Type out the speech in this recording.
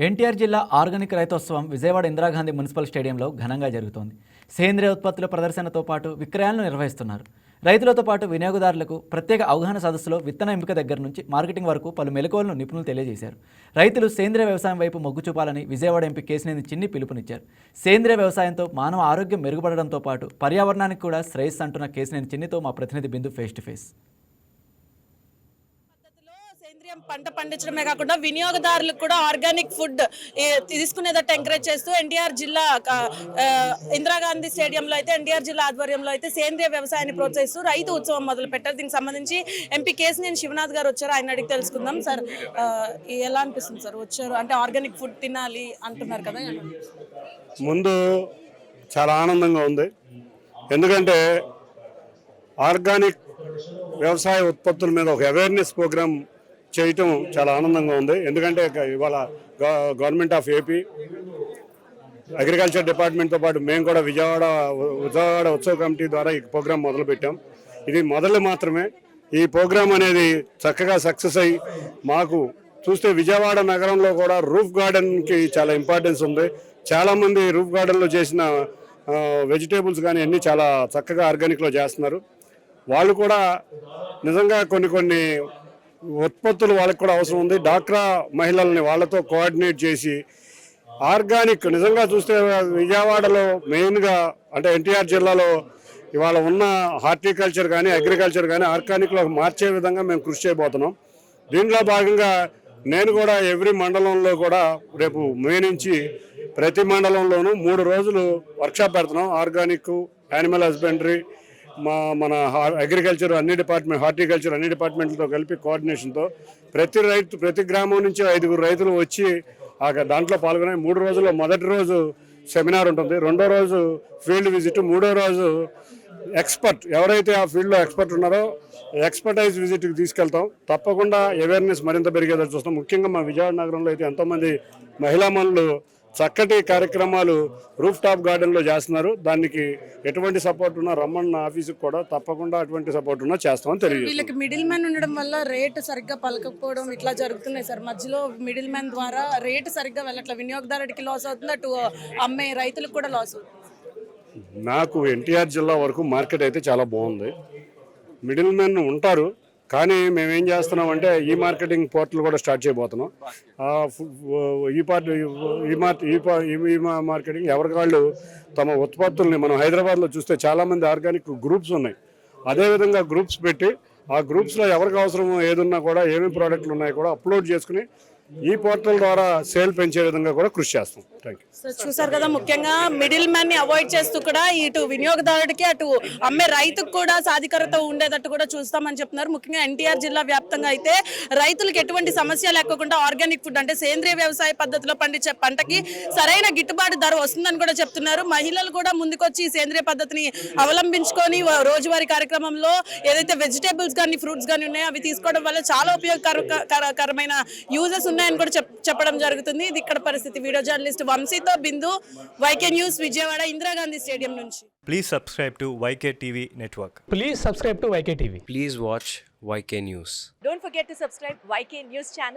ఎన్టీఆర్ జిల్లా organic రైతోత్సవం Vijayawada Indira Gandhi municipal స్టేడియంలో ఘనంగా జరుగుతోంది. సేంద్రియ ఉత్పత్తుల ప్రదర్శనతో పాటు విక్రయాలను నిర్వహిస్తున్నారు. రైతులతో పాటు వినియోగదారులకు ప్రత్యేక అవగాహన సదస్సులో విత్తన ఎంపిక దగ్గర నుంచి మార్కెటింగ్ వరకు పలు మెలకువలను నిపుణులు తెలియజేశారు. రైతులు సేంద్రియ వ్యవసాయం వైపు మొగ్గు చూపాలని విజయవాడ ఎంపీ కేశినేని చిన్ని పిలుపునిచ్చారు. సేంద్రియ వ్యవసాయంతో మానవ ఆరోగ్యం మెరుగుపడడంతో పాటు పర్యావరణానికి కూడా శ్రేయస్సు అంటున్న కేశినేని చిన్నితో మా ప్రతినిధి బిందు ఫేస్ టు ఫేస్. పంట పండించడమే కాకుండా వినియోగదారులకు కూడా ఆర్గానిక్ ఫుడ్ తీసుకునేదట్టు ఎంకరేజ్ చేస్తూ ఎన్టీఆర్ జిల్లా ఇందిరాగాంధీ స్టేడియంలో అయితే ఎన్టీఆర్ జిల్లా ఆధ్వర్యంలో అయితే సేంద్రియ వ్యవసాయాన్ని ప్రోత్సహిస్తూ రైతు ఉత్సవం మొదలు పెట్టారు. దీనికి సంబంధించి ఎంపీ కేశినేని శివనాథ్ గారు వచ్చారు. ఆయన అడిగి తెలుసుకుందాం. సార్, ఎలా అనిపిస్తుంది సార్ వచ్చారు అంటే ఆర్గానిక్ ఫుడ్ తినాలి అంటున్నారు కదా? ముందు చాలా ఆనందంగా ఉంది. ఎందుకంటే ఆర్గానిక్ వ్యవసాయ ఉత్పత్తుల మీద ఒక అవేర్నెస్ ప్రోగ్రామ్ చేయటం చాలా ఆనందంగా ఉంది. ఎందుకంటే ఇవాళ గవర్నమెంట్ ఆఫ్ ఏపీ అగ్రికల్చర్ డిపార్ట్మెంట్తో పాటు మేము కూడా విజయవాడ ఉత్సవ కమిటీ ద్వారా ఈ ప్రోగ్రాం మొదలుపెట్టాం. ఇది మొదలు మాత్రమే. ఈ ప్రోగ్రాం అనేది చక్కగా సక్సెస్ అయ్యి మాకు చూస్తే విజయవాడ నగరంలో కూడా రూఫ్ గార్డెన్కి చాలా ఇంపార్టెన్స్ ఉంది. చాలామంది రూఫ్ గార్డెన్లో చేసిన వెజిటేబుల్స్ కానీ అన్నీ చాలా చక్కగా ఆర్గానిక్లో చేస్తున్నారు. వాళ్ళు కూడా నిజంగా కొన్ని ఉత్పత్తులు వాళ్ళకి కూడా అవసరం ఉంది. డాక్రా మహిళల్ని వాళ్ళతో కోఆర్డినేట్ చేసి ఆర్గానిక్ నిజంగా చూస్తే విజయవాడలో మెయిన్గా అంటే ఎన్టీఆర్ జిల్లాలో ఇవాళ ఉన్న హార్టికల్చర్ కానీ అగ్రికల్చర్ కానీ ఆర్గానిక్లో మార్చే విధంగా మేము కృషి చేయబోతున్నాం. దీంట్లో భాగంగా నేను కూడా ఎవ్రీ మండలంలో కూడా రేపు మే నుంచి ప్రతి మండలంలోనూ 3 రోజులు వర్క్షాప్ పెడుతున్నాం. ఆర్గానిక్, యానిమల్ హస్బెండరీ, మన అగ్రికల్చర్ అన్ని డిపార్ట్మెంట్, హార్టికల్చర్ అన్ని డిపార్ట్మెంట్లతో కలిపి కోఆర్డినేషన్తో ప్రతి గ్రామం నుంచి 5 రైతులు వచ్చి దాంట్లో పాల్గొనే 3 రోజుల్లో మొదటి రోజు సెమినార్ ఉంటుంది, రెండో రోజు ఫీల్డ్ విజిట్, మూడో రోజు ఎక్స్పర్ట్ ఎవరైతే ఆ ఫీల్డ్లో ఎక్స్పర్ట్ ఉన్నారో ఎక్స్పర్టైజ్ విజిట్కి తీసుకెళ్తాం. తప్పకుండా అవేర్నెస్ మరింత పెరిగేదని చూస్తాం. ముఖ్యంగా మా విజయవాడ నగరంలో అయితే ఎంతోమంది మహిళా మనులు చక్కటి కార్యక్రమాలు రూఫ్ టాప్ గార్డెన్లో చేస్తున్నారు. దానికి ఎటువంటి సపోర్ట్ ఉన్నా రమ్మన్న ఆఫీసుకి కూడా తప్పకుండా అటువంటి సపోర్ట్ ఉన్నా చేస్తామని తెలియదు. వీళ్ళకి మిడిల్ మ్యాన్ ఉండడం వల్ల రేటు సరిగ్గా పలకపోవడం ఇట్లా జరుగుతున్నాయి సార్. మధ్యలో మిడిల్ మ్యాన్ ద్వారా రేటు సరిగ్గా వెళ్ళట్లా, వినియోగదారుడికి లాస్ అవుతుంది, అటు అమ్మే రైతులకు కూడా లాస్ అవుతుంది. నాకు ఎన్టీఆర్ జిల్లా వరకు మార్కెట్ అయితే చాలా బాగుంది. మిడిల్ మ్యాన్ ఉంటారు, కానీ మేమేం చేస్తున్నామంటే ఈ మార్కెటింగ్ పోర్టల్ కూడా స్టార్ట్ చేయబోతున్నాం. ఈ మార్కెటింగ్ ఎవరికి వాళ్ళు తమ ఉత్పత్తుల్ని మనం హైదరాబాద్లో చూస్తే చాలామంది ఆర్గానిక్ గ్రూప్స్ ఉన్నాయి. అదేవిధంగా గ్రూప్స్ పెట్టి ఆ గ్రూప్స్లో ఎవరికి అవసరమో ఏదున్నా కూడా ఏమేమి ప్రోడక్ట్లు ఉన్నాయో కూడా అప్లోడ్ చేసుకుని ఈ పోర్టల్ ద్వారా సేల్ పెంచే విధంగా కూడా కృషి చేస్తాం. Thank you. చూసారు కదా, ముఖ్యంగా మిడిల్ మ్యాన్ ని అవాయిడ్ చేస్తూ కూడా ఇటు వినియోగదారుడికి అటు అమ్మే రైతుకు కూడా సాధికారత ఉండేటట్టు కూడా చూస్తామని చెప్తున్నారు. ముఖ్యంగా ఎన్టీఆర్ జిల్లా వ్యాప్తంగా అయితే రైతులకు ఎటువంటి సమస్య లేకుండా ఆర్గానిక్ ఫుడ్ అంటే సేంద్రియ వ్యవసాయ పద్ధతిలో పండించే పంటకి సరైన గిట్టుబాటు ధర వస్తుందని కూడా చెప్తున్నారు. మహిళలు కూడా ముందుకొచ్చి ఈ సేంద్రియ పద్ధతిని అవలంబించుకొని రోజువారీ కార్యక్రమంలో ఏదైతే వెజిటేబుల్స్ కానీ ఫ్రూట్స్ కానీ ఉన్నాయో అవి తీసుకోవడం వల్ల చాలా ఉపయోగకరమైన యూజెస్ ఉన్నాయని కూడా చెప్పడం జరుగుతుంది. ఇది ఇక్కడ పరిస్థితి. వీడియో జర్నలిస్ట్ వంశీతో బిందు, YK news, Vijayawada Indira Gandhi stadium నుంచి. Please subscribe to YK TV network. Please subscribe to YK TV. Please watch YK News. Don't forget to subscribe YK News channel.